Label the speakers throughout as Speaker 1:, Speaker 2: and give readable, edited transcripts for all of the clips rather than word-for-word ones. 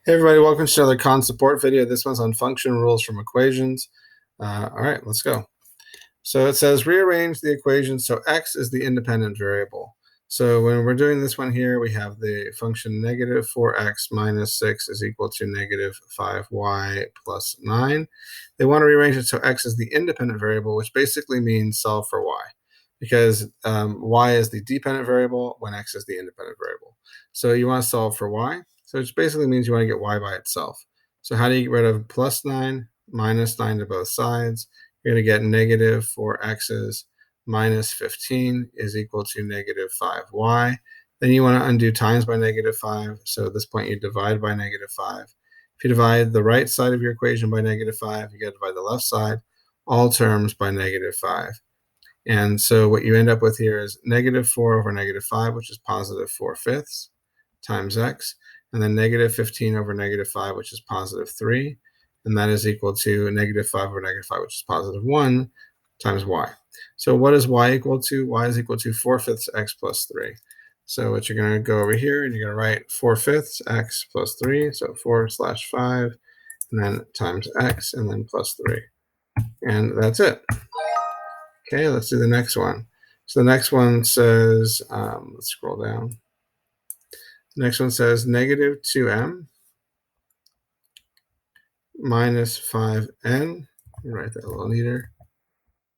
Speaker 1: Hey everybody, welcome to another con support video. This one's on function rules from equations. All right, let's go. So it says rearrange the equation so x is the independent variable. So when we're doing this one here, we have the function negative 4x minus 6 is equal to negative 5y plus 9. They want to rearrange it so x is the independent variable, which basically means solve for y, because y is the dependent variable when x is the independent variable. So you want to solve for y. So it basically means you want to get y by itself. So how do you get rid of plus 9, minus 9 to both sides? You're going to get negative 4x's minus 15 is equal to negative 5y. Then you want to undo times by negative 5. So at this point, you divide by negative 5. If you divide the right side of your equation by negative 5, you got to divide the left side, all terms by negative 5. And so what you end up with here is negative 4 over negative 5, which is positive 4/5, times x, and then negative 15 over negative 5, which is positive 3, and that is equal to negative 5 over negative 5, which is positive 1, times y. So what is y equal to? Y is equal to 4/5 x plus 3. So what you're going to go over here, and you're going to write 4/5 x plus 3, so 4/5, and then times x, and then plus 3. And that's it. Okay, let's do the next one. So the next one says, let's scroll down. The next one says negative 2m minus 5n, write that a little neater,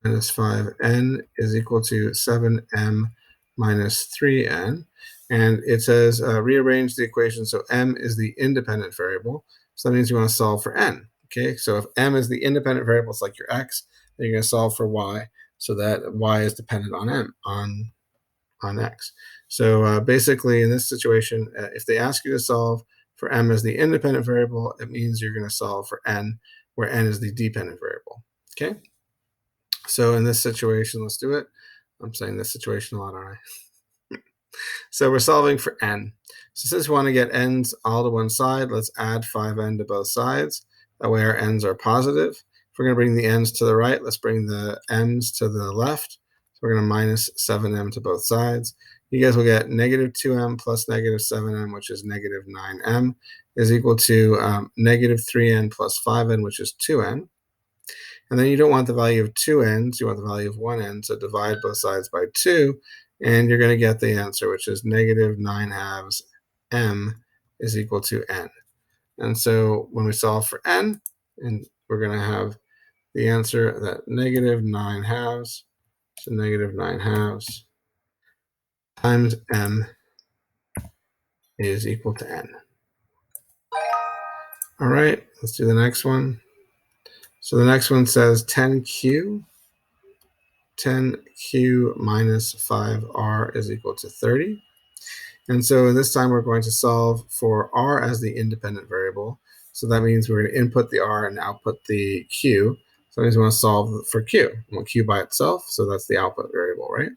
Speaker 1: minus 5n is equal to 7m minus 3n. And it says rearrange the equation so m is the independent variable. So that means you want to solve for n. Okay, so if m is the independent variable, it's like your x, then you're going to solve for y so that y is dependent on m, on x. So basically in this situation, if they ask you to solve for m as the independent variable, it means you're going to solve for n, where n is the dependent variable. Okay, so in this situation, let's do it. I'm saying this situation a lot, aren't I? So we're solving for n. So since we want to get n's all to one side, let's add 5n to both sides. That way our n's are positive. If we're going to bring the n's to the right, let's bring the m's to the left. So we're going to minus 7m to both sides. You guys will get negative 2m plus negative 7m, which is negative 9m, is equal to negative 3n plus 5n, which is 2n. And then you don't want the value of 2n's, you want the value of 1n, so divide both sides by 2, and you're going to get the answer, which is negative 9/2 m is equal to n. And so when we solve for n, and we're going to have the answer that negative 9/2, so negative 9/2 times m is equal to n. All right, let's do the next one. So the next one says 10q minus 5r is equal to 30. And so this time we're going to solve for r as the independent variable. So that means we're going to input the r and output the q. So that means we want to solve for q. We want q by itself, so that's the output variable, right?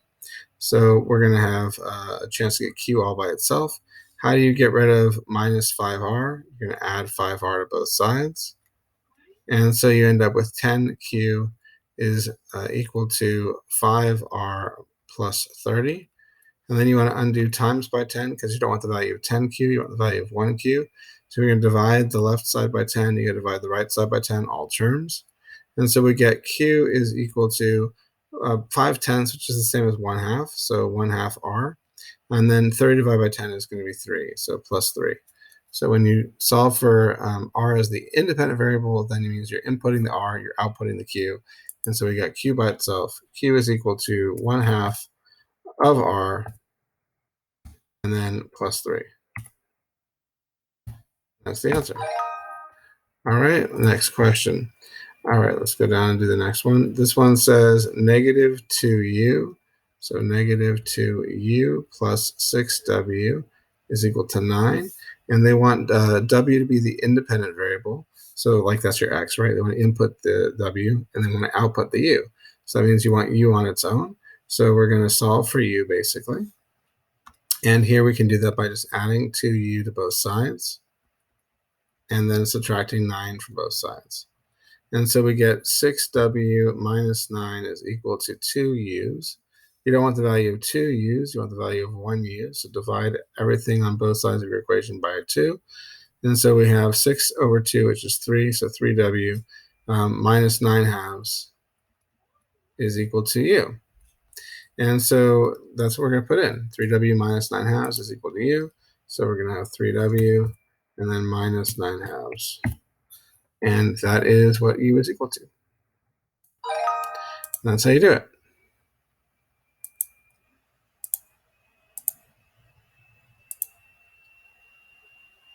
Speaker 1: So we're going to have a chance to get q all by itself. How do you get rid of minus 5r? You're going to add 5r to both sides. And so you end up with 10q is equal to 5r plus 30. And then you want to undo times by 10 because you don't want the value of 10q, you want the value of 1q. So we're going to divide the left side by 10, you got to divide the right side by 10, all terms. And so we get q is equal to 5/10, which is the same as 1/2, so 1/2 r. And then 30 divided by 10 is going to be 3, so plus 3. So when you solve for r as the independent variable, then it means you're inputting the r, you're outputting the q. And so we got q by itself. Q is equal to 1/2 of r, and then plus 3. That's the answer. All right, next question. All right, let's go down and do the next one. This one says negative 2u. So negative 2u plus 6w is equal to 9. And they want w to be the independent variable. So like that's your x, right? They want to input the w, and they want to output the u. So that means you want u on its own. So we're going to solve for u, basically. And here we can do that by just adding 2u to both sides, and then subtracting 9 from both sides. And so we get 6w minus 9 is equal to 2u's. You don't want the value of 2u's, you want the value of 1u. So divide everything on both sides of your equation by 2. And so we have 6 over 2, which is 3, so 3w minus 9 halves is equal to u. And so that's what we're going to put in. 3w minus 9 halves is equal to u. So we're going to have 3w and then minus 9 halves. And that is what u is equal to. That's how you do it.